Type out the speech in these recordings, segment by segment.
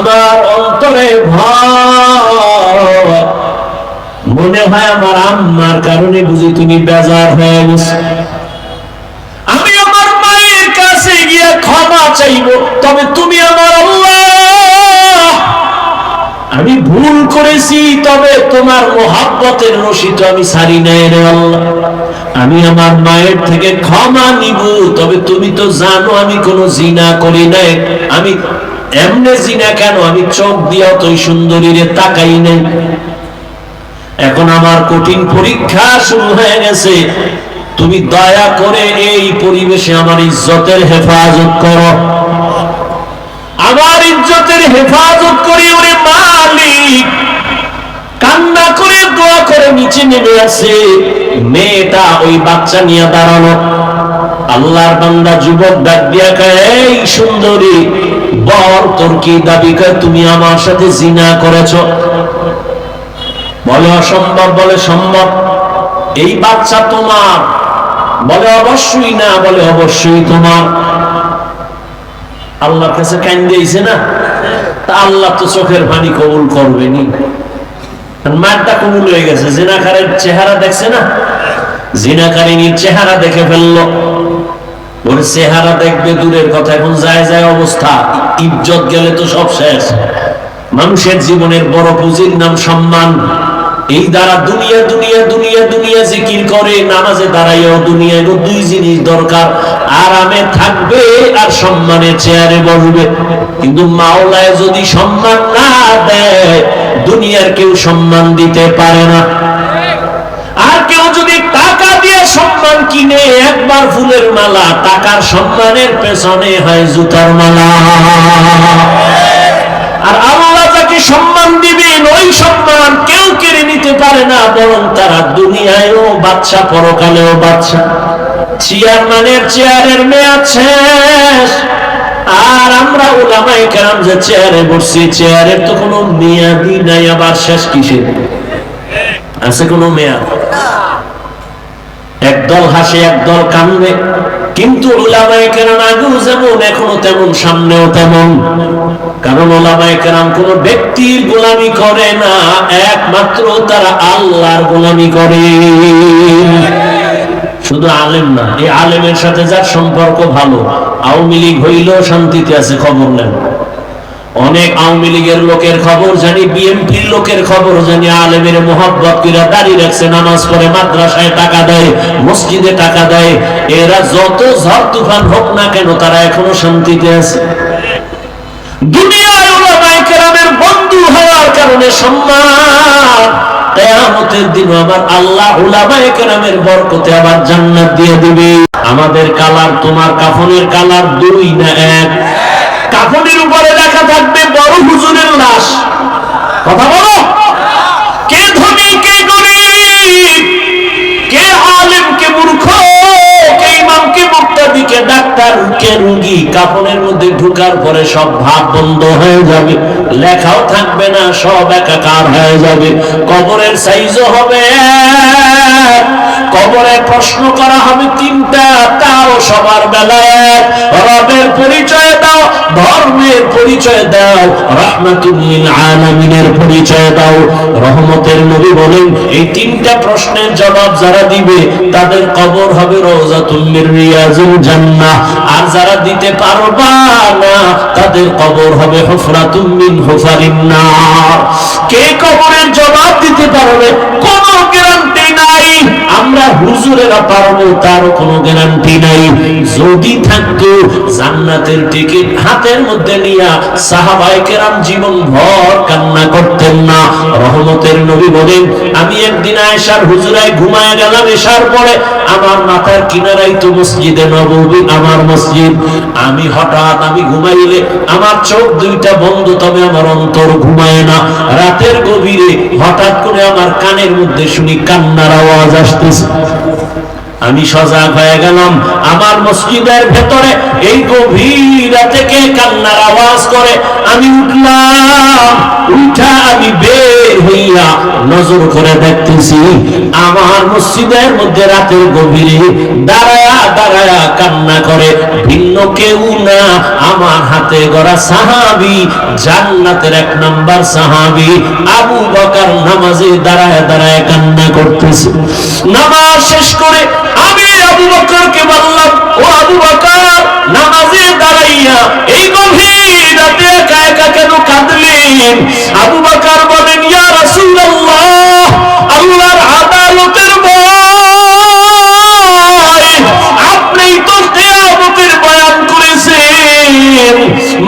আমার অন্তরে ভয়, মনে হয় আমার আম্মার কারণে বুঝি তুমি বেজার হয়ে গেছো। আমি আমার মায়ের কাছে গিয়ে ক্ষমা চাইব, তবে তুমি আমার আল্লাহ, আমি ভুল করেছি, তবে তোমার মোহাব্বতের রশি তো আমি ছাড়ি নাই রে আল্লাহ। আমি আমার মায়ের থেকে ক্ষমা নিব, তবে তুমি তো জানো আমি কোনো জিনা করি নাই। আমি এমনে জিনা কেন, আমি চোখ দিয়েও তো সুন্দরীরে তাকাই নাই। এখন আমার কঠিন পরীক্ষা শুরু হয়ে গেছে, তুমি দয়া করে এই পরিবেশে আমার ইজ্জতের হেফাজত করো, আমার ইজ্জতের হেফাজত করি। ওরে মালিক, কান্না করে দোয়া করে নিচে নেমে আসে। মেয়েটা ওই বাচ্চা নিয়ে দাঁড়ানো। আল্লাহর বান্দা যুবক ডাক দিয়া কয়, এই সুন্দরী, বল তোর কি দাবি? কয় তুমি আমার সাথে জিনা করেছো। বলে অসম্ভব। বলে সম্ভব। এই বাচ্চা তোমার? বলে অবশ্যই না। বলে অবশ্যই তোমার। আল্লাহর কাছে কান্দিয়েছে না, তা আল্লাহ তো চোখের পানি কবুল করবেনি। মারটা কবুল হয়ে গেছে। জিনাকারের চেহারা দেখছে না, জিনাকারিনীর চেহারা দেখে ফেললো। ওর চেহারা দেখবে দূরের কথা, এখন যায় যায় অবস্থা, ইজ্জত গেলে তো সব শেষ। মানুষের জীবনের বড় পুঁজির নাম সম্মান। এই দ্বারা দুনিয়া দুনিয়া দুনিয়া দুনিয়া জিকির করে, নামাজে দাঁড়াইও দুনিয়া। দুই জিনিস দরকার, আরামে থাকবে আর সম্মানের চেয়ারে বসবে। কিন্তু মাওলায় যদি সম্মান না দেয়, দুনিয়ার কেউ সম্মান দিতে পারে না। আর কেউ যদি টাকা দিয়ে সম্মান কিনে, একবার ফুলের মালা, টাকার সম্মানের পেছনে হয় জুতার মালা। আর আল্লাহ যাকে সম্মান দিবেন, ওই সম্মান কেউ কেড়ে নিতে পারে না, বরং তারা দুনিয়ায়ও বাদশা, পরকালেও বাদশা। চেয়ারম্যানের চেয়ারের মেয়াদ শেষ, আর আমরা উলামায়ে কেরাম যে চেয়ারে বসছি, চেয়ারের তো কোনো মেয়াদই নাই। আবার শেষ কিসের? আছে কোনো মেয়াদ? একদল হাসে, একদল কান্দে। কিন্তু উলামায়ে কেরাম আগেও যেমন, এখনো তেমন, সামনেও তেমন। কারণ উলামায়ে কেরাম কোন ব্যক্তির গোলামি করে না, একমাত্র তারা আল্লাহর গোলামি করে। শুধু আলেম না, এই আলেমের সাথে যার সম্পর্ক ভালো, আওয়ামী লীগ হইলেও শান্তিতে আছে, খবর নেন। অনেক আওয়ামী লীগের লোকের খবর জানি, বিএনপির লোকের খবর জানি, আলেমের মোহাব্বত করে দাঁড়িয়ে রাখছে, নামাজ পড়ে, মাদ্রাসায় টাকা দেয়, মসজিদে টাকা দেয়। এরা যত ঝড় তুফান হোক না কেন, তারা এখনো শান্তিতে আছে। দুনিয়ায় উলামায়ে কেরামের বন্ধু হওয়ার কারণে সম্মান, কিয়ামতের দিন আমার আল্লাহ উলামায়ে কেরামের বরকতে আবার জান্নাত দিয়ে দিবে। আমাদের কালার, তোমার কাফনের কালার দুই না এক? কাফনের উপরে লেখা থাকবে বড় হুজুরের লাশ। কথা বলো, কে ধনী, কে গরীব, কে আলেম, কে মূর্খ, কে ইমাম, কে মুক্তাদি, কে ডাক্তার, কে রোগী। কাফনের মধ্যে ঢোকার পরে সব ভাব বন্ধ হয়ে যাবে, লেখাও থাকবে না, সব একাকার হয়ে যাবে। কবরের সাইজও হবে, কবরে প্রশ্ন করা হবে তিনটা, তাও সবার বেলায় রবের পরিচয় দাও, ধর্মের পরিচয় দাও, রাহমাতুল লিল আলামিনের পরিচয় দাও। রহমতের নবী বলেন, এই তিনটা প্রশ্নের জবাব যারা দিবে, তাদের কবর হবে রওজাতুম মির রিয়াজিল জান্নাহ। আর যারা দিতে পারবা না, তাদের কবর হবে হুফরাতুম মিন হুফারিন নার। কে কবরের জবাব দিতে পারবে, কোনো গ্যারান্টি নাই। আমরা হুজুরেরা পারবো, তারও কোনো গ্যারান্টি নাই। যদি থাকতো, জান্নাতের টিকিট হাতের মধ্যে নিয়া সাহাবায়ে কেরাম জীবন ভর কান্না করতেন না। রহমতের নবী বলেন, আমি একদিন আয়েশার হুজরায় ঘুমায় গেলাম এশার পরে। আমার মাথার কিনারাই তো মসজিদে নববী, আমার মসজিদ। আমি হঠাৎ, আমি ঘুমাইলে আমার চোখ দুইটা বন্ধ, তবে আমার অন্তর ঘুমায় না। রাতের গভীরে হঠাৎ করে আমার কানের মধ্যে শুনি কান্নার আওয়াজ আসতেছে। আমি সজাগ হয়ে গেলাম, আমার মসজিদের ভেতরে এই গভীর রাতে কে কান্নার আওয়াজ করে। আমি উঠলাম, উঠা আমি বের হইয়া দিয়া নজর করে দেখতেছি আমার মসজিদের মধ্যে রাতের গভীরে দাঁড়ায়া দাঁড়ায়া কান্না করে ভিন্ন কেউ না, আমার হাতে গড়া সাহাবী, জান্নাতের 1 নাম্বার সাহাবী আবু বকর নামাজে দাঁড়ায় দাঁড়ায় কান্না করতেছে। নামাজ শেষ করে আমি আবু বকরকে বললাম, ও আবু বকর, নামাজে দাঁড়াইয়া এই গভীর রাতে একা একা কেন কাঁদলেন? আবু বকর বলেন, ইয়া রাসূলুল্লাহ, আল্লাহর আদালতের ভয়। আপনি তো কিয়ামতের বয়ান করেছেন,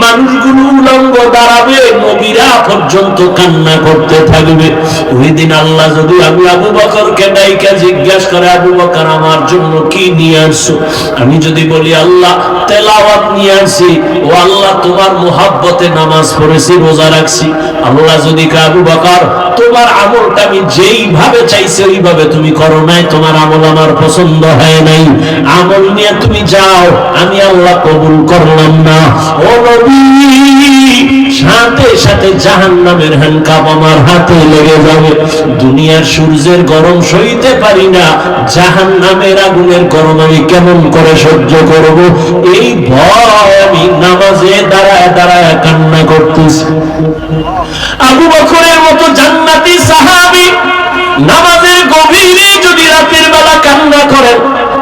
মানুষগুলো উলঙ্গ দাঁড়াবে, নবীরা পর্যন্ত কান্না করতে থাকবে। ওই দিন আল্লাহ যদি আমি আবু বকরকে ডাইকা জিজ্ঞাসা করে, আবু বকর আমার জন্য কি নিয়ে আসছো? আমি যদি বলি আল্লাহ তেলাওয়াত নিয়ে আসছি, ও আল্লাহ তোমার মুহাব্বতে নামাজ পড়েছি, রোজা রাখছি। আল্লাহ যদি কে আবু বকর তোমার আমলটা আমি যেইভাবে চাইছি ওইভাবে তুমি করো নাই, তোমার আমল আমার পছন্দ হয় নাই, আমল নিয়ে তুমি যাও, আমি আল্লাহ কবুল করলাম না। ও নবী, সাথে সাথে জাহান্নামের হ্যান্ডকাপ আমার হাতে লেগে যাবে। দুনিয়ার সূর্যের গরম সইতে পারি না, জাহান্নামের আগুনের গরম আমি কেমন করে সহ্য করব? এই ভয় আমি নামাজে দাঁড়ায় দাঁড়ায় কান্না করতেছি। আবু বকরের মতো জান্নাতি সাহাবী নামাজের গভীরে যদি রাতের বেলা কান্না করেন,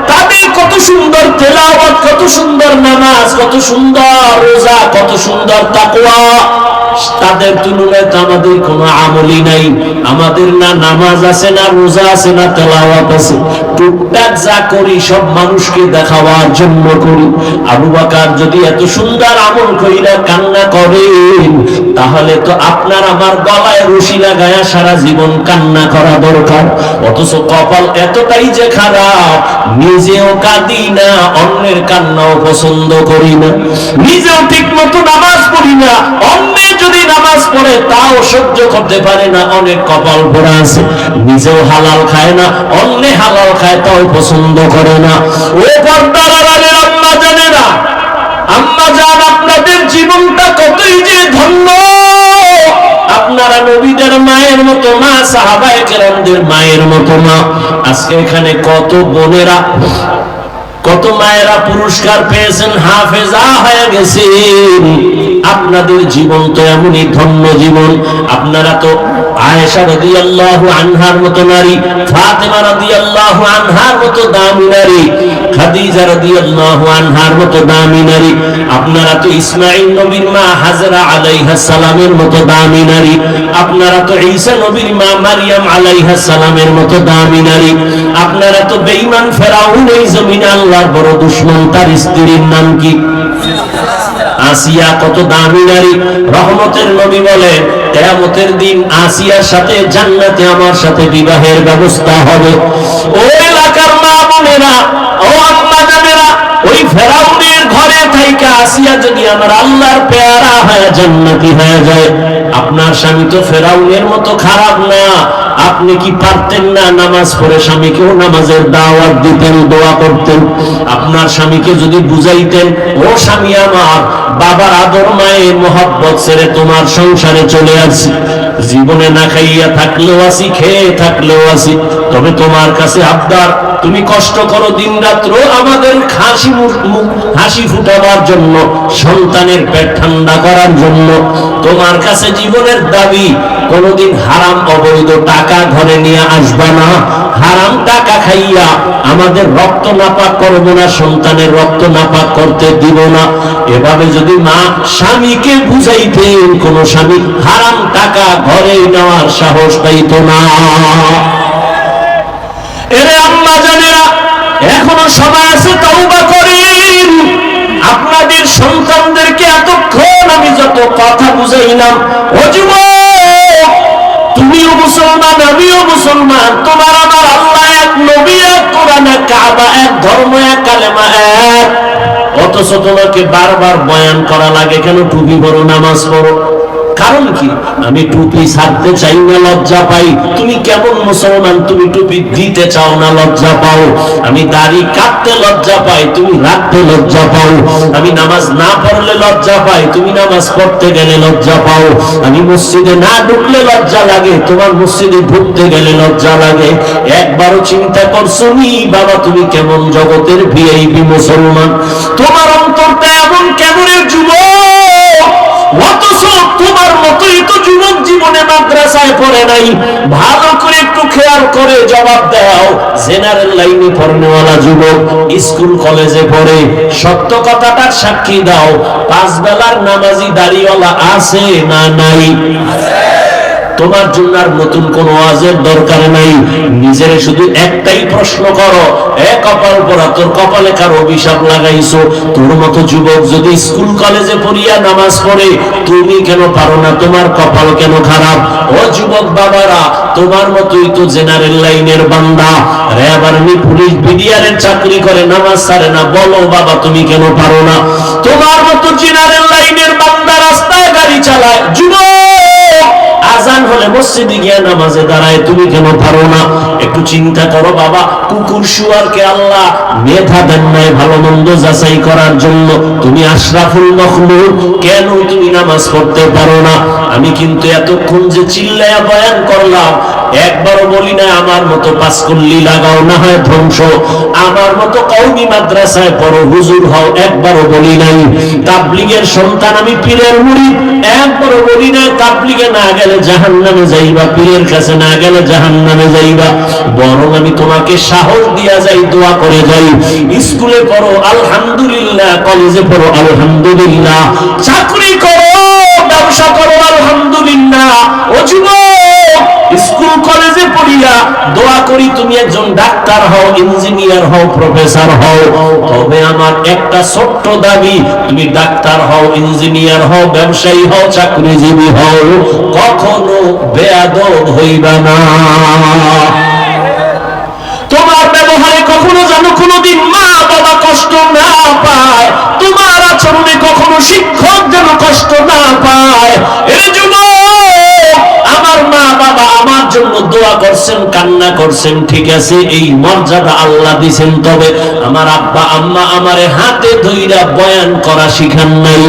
তাদের কত সুন্দর তেলাওয়াত, কত সুন্দর নামাজ, কত সুন্দর রোজা, কত সুন্দর তাকওয়া, তাদের তুলনায় তো আমাদের কোনো আমলই নাই। আমাদের না নামাজ আছে, না রোজা আছে, না তেলাওয়াত আছে। টুকটাক যা করি সব মানুষকে দেখাবার জন্য করি। আবু বকর যদি এত সুন্দর আমল কইরা কান্না করেন, তাহলে তো আপনার আমার গলায় রশি লাগায়া সারা জীবন কান্না করা দরকার। অথচ কপাল এতটাই যে খারাপ, নিজেও কাঁদি না, অন্যের কান্নাও পছন্দ করি না, নিজেও ঠিক মতো নামাজ পড়ি না, অন্যের যদি নামাজ পড়ে তাও সহ্য করতে পারে না। অনেক কপাল পোড়া আছে, নিজেও হালাল খায় না, অন্য হালাল খায় তাও পছন্দ করে না। ও পর্দার আড়ালের আম্মা জানেরা, আম্মা জান, আপনাদের জীবনটা কতই যে ধন্য। আপনারা নবীদের মায়ের মতো মা, সাহাবায়ে কেরামদের মায়ের মতো মা। আজকে এখানে কত বোনেরা, কত মায়েরা পুরস্কার পেয়েছেন, হাফেজা হয়ে গেছেন। আপনাদের জীবন তো এমনই ধন্য জীবন। আপনারা তো আয়েশা রাদিয়াল্লাহু আনহার মতো নারী, ফাতেমা রাদিয়াল্লাহু আনহার মতো দামি নারী, খাদিজা রাদিয়াল্লাহু আনহার মতো দামি নারী। আপনারা তো ইসমাঈল নবীর মা হাজরা আলাইহিস সালামের মতো দামি নারী। আপনারা তো ঈসা নবীর মা মারইয়াম আলাইহিস সালামের মতো দামি নারী। আপনারা তো বেঈমান ফেরাউন, এই জমিনে আল্লাহর বড় দুশমন, তার স্ত্রীর নাম কি? আসিয়া, কত দামি নারী। রহমতের নবী বলেন, কিয়ামতের দিন আসিয়ার সাথে জান্নাতে আমার সাথে বিবাহের ব্যবস্থা হবে। ও এলাকার মা বোনেরা, ও আম্মা জানেরা, ওই ফেরাউনের ঘরে থাইকা আসিয়া যদি আমার আল্লাহর পেয়ারা হয়ে জান্নাতি হয়ে যায়, আপনার স্বামী তো ফেরাউনের মতো খারাপ না। আপনি কি পারতেন না নামাজ পড়ে স্বামীকেও নামাজের দাওয়াত দিতেন, দোয়া করতেন? আপনার স্বামীকে যদি বুঝাইতেন, ও স্বামী আমার, বাবার আদর মায়ের মোহাব্বত ছেড়ে তোমার সংসারে চলে আসছি, জীবনে না খাইয়া থাকলেও আসি, খেয়ে থাকলেও আসি, তবে তোমার কাছে আবদার, তুমি কষ্ট করো দিন রাত্র আমাদের হাসি ফুটাবার জন্য, সন্তানের পেট ঠান্ডা করার জন্য। তোমার কাছে জীবনের দাবি, কোনদিন হারাম অবৈধ টাকা ঘরে নিয়ে আসবা না, হারাম টাকা খাইয়া আমাদের রক্ত নাপাক করবো না, সন্তানের রক্ত নাপাক করতে দিব না। এভাবে যদি মা স্বামীকে বুঝাইতেন, কোন স্বামী হারাম টাকা ঘরে নেওয়ার সাহস পাইত না। এরে আম্মা জানেরা, এখনো সময় আছে, তওবা করেন। আপনাদের সন্তানদেরকে এতক্ষণ আমি যত কথা বুঝাইলাম, ও যুবক, তুমিও মুসলমান, আমিও মুসলমান, তোমার আমার আল্লাহ এক, নবী এক, কোরআন এক, কাবা এক, ধর্ম এক, কালেমা এক। অথচ তোমাকে বারবার বয়ান করা লাগে কেন? টুপি পরো, নামাজ পড়ো। কারণ কি? আমি টুপি ছাড়তে চাই না, লজ্জা পাই। তুমি কেমন মুসলমান, তুমি টুপি দিতে চাও না, লজ্জা পাও। আমি দাড়ি কাটতে লজ্জা পাই, তুমি রাখতে লজ্জা পাও। আমি নামাজ না পড়লে লজ্জা পাই, তুমি নামাজ পড়তে গেলে লজ্জা পাও। আমি মসজিদে না ঢুকলে লজ্জা লাগে, তোমার মসজিদে ঢুকতে গেলে লজ্জা লাগে। একবারও চিন্তা করছো নি বাবা তুমি কেমন জগতের ভিআইপি মুসলমান? তোমার অন্তরটা এমন কেমনের যুবক, অথচ তোমার মতোই তো যুবক জীবনে মাদ্রাসায় পড়ে নাই। ভালো করে একটু খেয়াল করে জবাব দাও। জেনারেল লাইনে পড়নেওয়ালা যুবক স্কুল কলেজে পড়ে, সত্য কথাটার সাক্ষী দাও। 5 বেলার নামাজি দাড়িওয়ালা আছে না নাই? তোমার জন্য আর নতুন কোন ওয়াজের দরকার নাই। নিজের শুধু একটাই প্রশ্ন করো, এ কপাল পরা, তোর কপালে কার অভিশাপ লাগাইছো? তোর মতো যুবক যদি স্কুল কলেজে পড়িয়া নামাজ পড়ে, তুমি কেন পারো না? তোমার কপাল কেন খারাপ? ও যুবক বাবারা, তোমার মতোই তো জেনারেল লাইনের বান্দা, র্যাব আর্মি পুলিশ বিডিআরের চাকরি করে, নামাজ ছাড়ে না। বলো বাবা তুমি কেন পারো না? তোমার মতো জেনারেল লাইনের বান্দা রাস্তায় গাড়ি চালায়, যুবক আজান হলে মসজিদে গিয়ে নামাজে দাঁড়ায়, তুমি কেন পারো না? একটু চিন্তা করো বাবা। কুকুর শুয়ারকে আল্লাহ মেধা দেন নাই ভালো মন্দ যাচাই করার জন্য, তুমি আশরাফুল মখলুক, কেন তুমি নামাজ পড়তে পারো না? আমি কিন্তু এতক্ষণ যে চিল্লায়া বয়ান করলাম, একবারও বলি না আমার মতো পাঁচকল্লি লাগাও, না হয় ধ্বংস, আমার মতো কওমি মাদ্রাসায় পড়ো, হুজুর হও, একবারও বলি নাই। তাবলীগের সন্তান আমি, পীরের মুরিদ, একবারও বলি না তাবলীগে না গেলে জাহান্নামে যাইবা, পীরের কাছে না গেলে জাহান্নামে যাইবা। বরং আমি তোমাকে সাহস দিয়া যাই, দোয়া করে যাই। স্কুলে পড়ো আলহামদুলিল্লাহ, কলেজে পড়ো আলহামদুলিল্লাহ, চাকরি করো, ব্যবসা করো আলহামদুলিল্লাহ। ও যুবক, স্কুল কলেজে পড়িয়া দোয়া করি তুমি একজন ডাক্তার হও, ইঞ্জিনিয়ার হও, প্রফেসর হও। তবে আমার একটা ছোট্ট দাবি, তুমি ডাক্তার হও, ইঞ্জিনিয়ার হও, ব্যবসায়ী হও, চাকরিজীবী হও, কখনো বেয়াদব হইবা না। তোমার ব্যবহারে কখনো যেন কোনোদিন মা বাবা কষ্ট না পায়, তোমার আচরণে কখনো শিক্ষক যেন কষ্ট না পায়। এই যুবক, আমার মা বাবা আমার জন্য দোয়া করছেন, কান্না করছেন, ঠিক আছে, এই মর্যাদা আল্লাহ দিয়েছেন। তবে আমার আব্বা আম্মা আমারে হাতে ধইরা বয়ান করা শিখান নাই,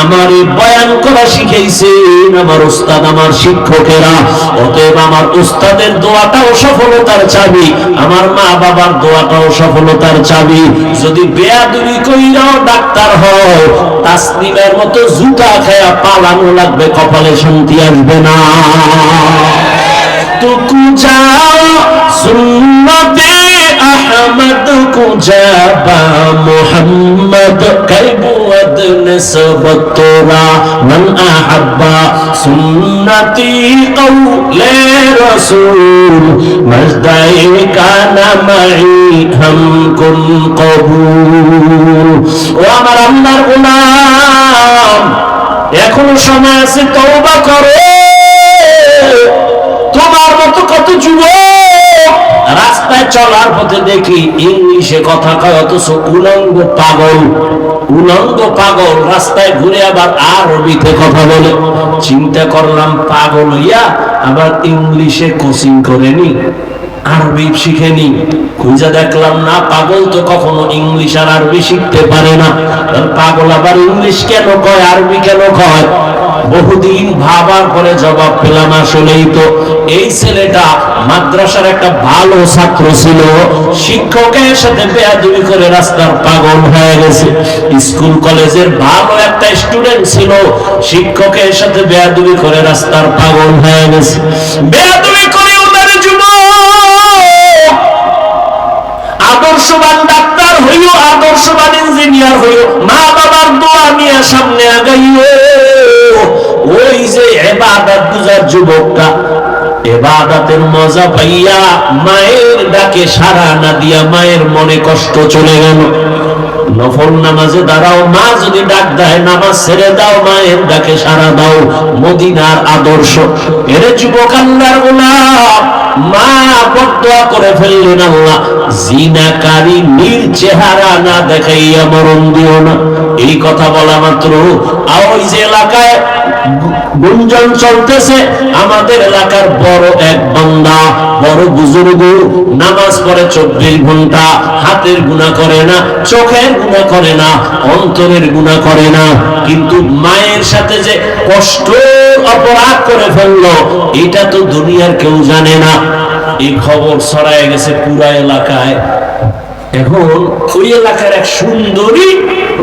আমারে বয়ান করা শিখাইছেন আমার উস্তাদ, আমার শিক্ষকেরা। অতএব আমার উস্তাদের দোয়াটাও সফলতার চাবি, আমার মা বাবার দোয়াটাও সফলতার চাবি। যদি বেয়াদবি কইরাও ডাক্তার হয়, তাসনিমের মতো জুতা খায়া পালানো লাগবে, কপালে শান্তি আসবে না। তো কুজা সুন্নতে আহমদ কুজাবা মুহাম্মদ কাইবুদ নিসবত তোরা মান আহাব্বা সুন্নতি কওলে রাসূল মজদাই কানা মাই হাম কুন কবুল। ও আমার আল্লাহর গোলাম, এখনো সময় আছে, তওবা করো। তোমার মতো কত যুবক রাস্তায় চলার পথে দেখি ইংলিশে কথা কয়, অথচ উলঙ্গ পাগল, উলঙ্গ পাগল রাস্তায় ঘুরে আবার আরবিতে কথা বলে। চিন্তা করলাম, পাগল হইয়া আবার ইংলিশে কোচিং করেনি, আরবি শিখেনি। খুঁজে দেখলাম না, পাগল তো কখনো ইংলিশ আর আরবি শিখতে পারে না। পাগল আবার ইংলিশ কেন কয়, আরবি কেন কয়? বহুদিন ভাবার পরে জবাব পেলাম, আসলেই তো এই ছেলেটা মাদ্রাসার একটা ভালো ছাত্র ছিল, শিক্ষকের সাথে বেয়াদবি করে রাস্তার পাগল হয়ে গেছে। স্কুল কলেজের ভালো একটা স্টুডেন্ট ছিল, শিক্ষকের সাথে বেয়াদবি করে রাস্তার পাগল হয়ে গেছে। বেয়াদবি করে ওনার যুবক, আদর্শবান ডাক্তার হইও, আদর্শবান ইঞ্জিনিয়ার হইও, মা বাবার দোয়া নিয়ে সামনে আগাইও। ওই যে ইবাদত বুঝার যুবকটা, ইবাদতের মজা পাইয়া মায়ের ডাকে সাড়া না দিয়া মায়ের মনে কষ্ট চলে গেল। নফল নামাজে দাঁড়াও, মা যদি ডাক দেয় নামাজ ছেড়ে দাও, মায়ের ডাকে সাড়া দাও। মদিনার আদর্শ। এরে যুবক আল্লাহর গোলাম, মা বদদোয়া করে ফেললেন, আল্লাহ জিনাকারী নীল চেহারা না দেখাইয়া মরণ দিও না। এই কথা বলা মাত্র ওই যে এলাকায় গুঞ্জন চলতেছে, আমাদের এলাকার বড় এক বান্দা, বড় বুজুর্গ, নামাজ পড়ে 24 ঘন্টা, হাতের গুনাহ করে না, চোখের গুনাহ করে না, অন্তরের গুনাহ করে না, কিন্তু মায়ের সাথে যে কষ্ট অপরাধ করে ফেললো এটা তো দুনিয়ার কেউ জানে না। এই খবর ছড়ায় গেছে পুরা এলাকায়। এখন ওই এলাকার এক সুন্দরী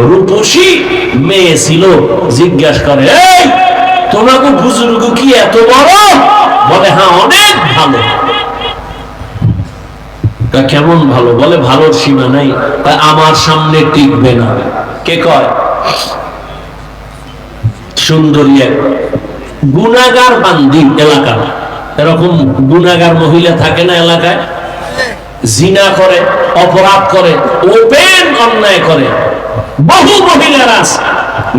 রূপসী মেয়ে ছিল, জিজ্ঞাসা করে, এই তোমাকে বুজুর্গ কি এত বড়? বলে হ্যাঁ অনেক ভালো। কেমন ভালো? বলে ভালোর সীমা নাই, আমার সামনে টিকবে না। কে কয়? সুন্দরী এক গুনাহগার বান্দি এলাকার। এরকম গুনাহগার মহিলা থাকে না এলাকায়? জিনা করে, অপরাধ করে, ওপেন অন্যায় করে। বহু মহিলারা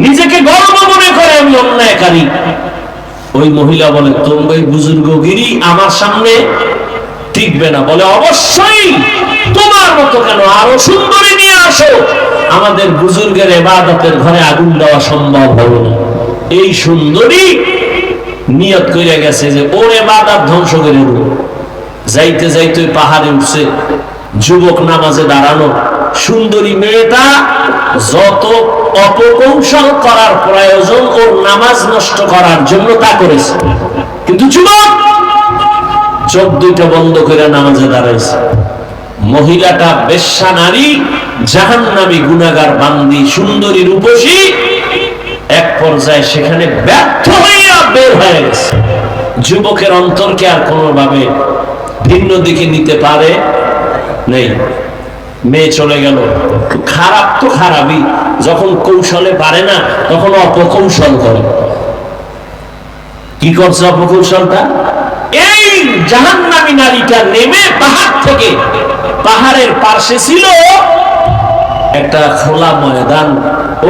নিজেকে গর্ব মনে করে আমি অন্যায়কারী। ওই মহিলা বলে তোমার বুজুর্গগিরি আমার সামনে টিকবে না। বলে অবশ্যই, তোমার মতো কেন, আরো সুন্দরী নিয়ে আসো, আমাদের বুজুর্গের ইবাদতের ঘরে আগুন দেওয়া সম্ভব হবে না। এই সুন্দরী নিয়ত করে গেছে যে ওর ইবাদত ধ্বংস করে দেব। যাইতে যাইতে পাহাড়ে উঠছে, যুবক নামাজে দাঁড়ানো, সুন্দরী মেয়েটা যত অপকৌশল করার প্রয়োজন ওর নামাজ নষ্ট করার জন্য তা করেছে, কিন্তু যুবক চোখ দুইটা বন্ধ করে নামাজে দাঁড়াইছে। মহিলাটা বেশ্যা নারী, জাহান্নামী গুনাহগার বান্দি, সুন্দরী রূপসী, এক পর্যায়ে সেখানে ব্যর্থ হইয়া বের হয়ে গেছে। যুবকের অন্তরকে আর কোনোভাবে ভিন্ন দিকে নিতে পারে নেই। মেয়ে চলে গেল। খারাপ তো খারাপই, যখন কৌশলে পারে না তখন অপকৌশল করে। কি করছে অপকৌশলটা? এই জাহান্নামী নারীটা নেমে পাহাড় থেকে, পাহাড়ের পাশে ছিল একটা খোলা ময়দান,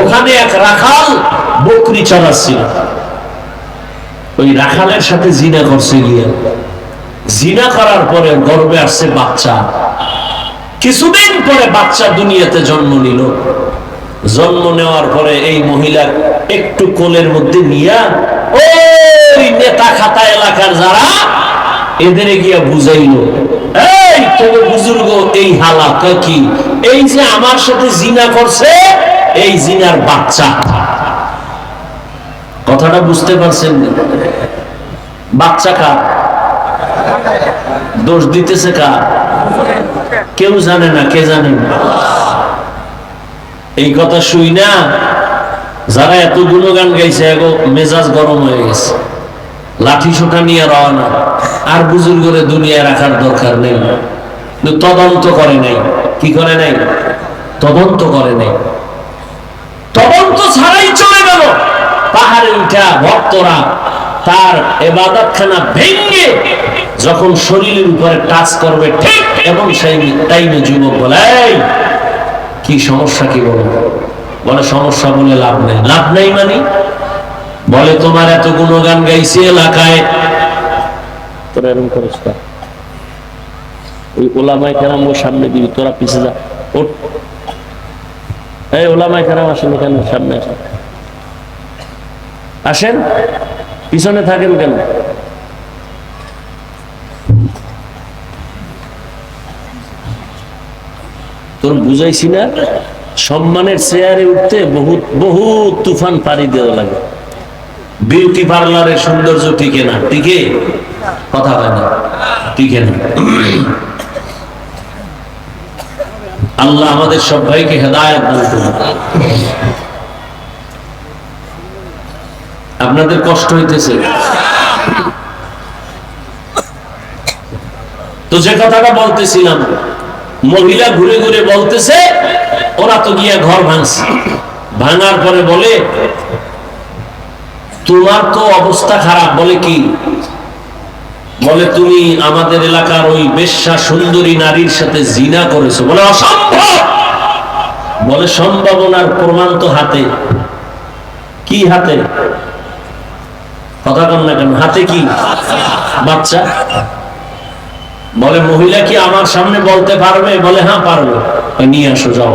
ওখানে এক রাখাল বকরি চড়াচ্ছিল। ওই রাখালের সাথে জিনা করছে গিয়ে। জিনা করার পরে গর্ভে আসছে বাচ্চা। কিছুদিন পরে বাচ্চা দুনিয়াতে জন্ম নিল। জন্ম নেওয়ার পরে এই মহিলা একটু কোলের মধ্যে নিয়া ওই নেতা খাতা এলাকার যারা, এদের গিয়া বুঝাইল, এই তোর বুজুর্গ এই হালাত কি? এই যে আমার সাথে জিনা করছে, এই জিনার বাচ্চা। কথাটা বুঝতে পারছেন? বাচ্চা কার? দোষ দিতেছে কার? কেউ জানে না। কে জানে? এই কথা শুই না যারা এত গুণগান গাইছে, এগো মেজাজ গরম হয়ে গেছে, লাঠি সোটা নিয়ে রওনা। আর বুজুর্গরে দুনিয়ায় রাখার দরকার নেই। তদন্ত করে নাই। কি করে নাই? তদন্ত করে নাই। তদন্ত ছাড়াই চলে গেল। পাহাড়ে উঠা ভক্তরা তার ইবাদতখানা ভেঙে যখন শরীরের উপরে টাচ করবে, ঠিক এবং সেই টাইমে যুবক বলে, এই কি সমস্যা? কি বলো? বলে সমস্যা বলে লাভ নেই। লাভ নেই মানে? বলে তোমার এত গুণগান গাইছে এলাকায়, তোরা এরকম করিস না। ওই ওলামায়ে কেরাম ওর সামনে দিবি, তোরা পিছে যা। ওঠ, এই ওলামায়ে কেরাম আসেন এখানে, সামনে আসেন। আসেন, পিছনে থাকেন কেন? তোর বুঝাইছি না, সম্মানের চেয়ারে উঠতে বহুত বহুত তুফান পাড়ি দেওয়া লাগে। বিউটি পার্লারের সৌন্দর্য টিকে না। টিকে? কথা হয় না, টিকে না। আল্লাহ আমাদের সবাইকে হেদায়েত দান করুন। আপনাদের কষ্ট হইতেছে তো? যে কথাটা বলতেছিলাম, মহিলা ঘুরে ঘুরে বলতেছে, ওরা তো গিয়া ঘর ভাঙছে। ভাঙার পরে বলে, তোমার তো অবস্থা খারাপ। বলে কি? বলে তুমি আমাদের এলাকার ওই বেশ্যা সুন্দরী নারীর সাথে জিনা করেছো। বলে অসম্ভব। বলে সম্ভাবনার প্রমাণ তো হাতে। কি হাতে? কথা কন না কেন? হাতে কি? বাচ্চা। বলে মহিলা কি আমার সামনে বলতে পারবে? বলে হ্যাঁ পারবে। নিয়ে আসো, যাও।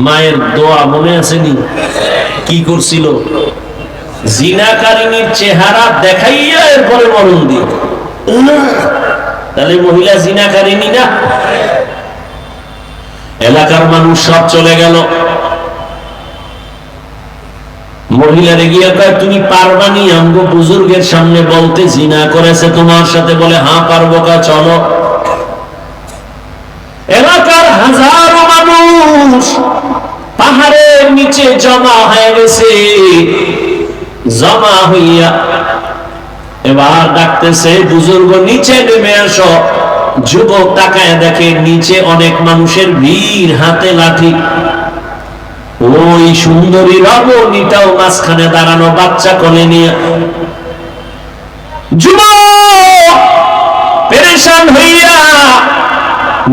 মায়ের দোয়া মনে আসেনি? কি করছিল? জিনাকারিনীর চেহারা দেখাইয়া এরপরে মরণ দিল। তাহলে মহিলা জিনাকারিনী না? এলাকার মানুষ সব চলে গেল। মহিলারে গিয়া কয়, তুমি পারবানি আমগো বুজুর্গের সামনে বলতে জিনা করেছে তোমার সাথে? বলে হ্যাঁ পারবো। কা চলো। এলাকার হাজারো মানুষ পাহাড়ের নিচে জমা হয়ে গেছে। জমা হইয়া এবার ডাকতেছে, বুজুর্গ নিচে নেমে আসো। যুবক তাকায় দেখে নিচে অনেক মানুষের ভিড়, হাতে লাঠি। ওই সুন্দরী রমণীটাও মাঝখানে দাঁড়ানো, বাচ্চা কোলে নিয়ে। যুবক পেরেশান হইয়া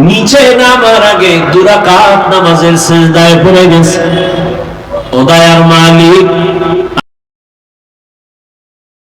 নিচে নামার আগে 2 রাকাত নামাজের সিজদায় পড়ে গেছে। ও দয়ার মালিক,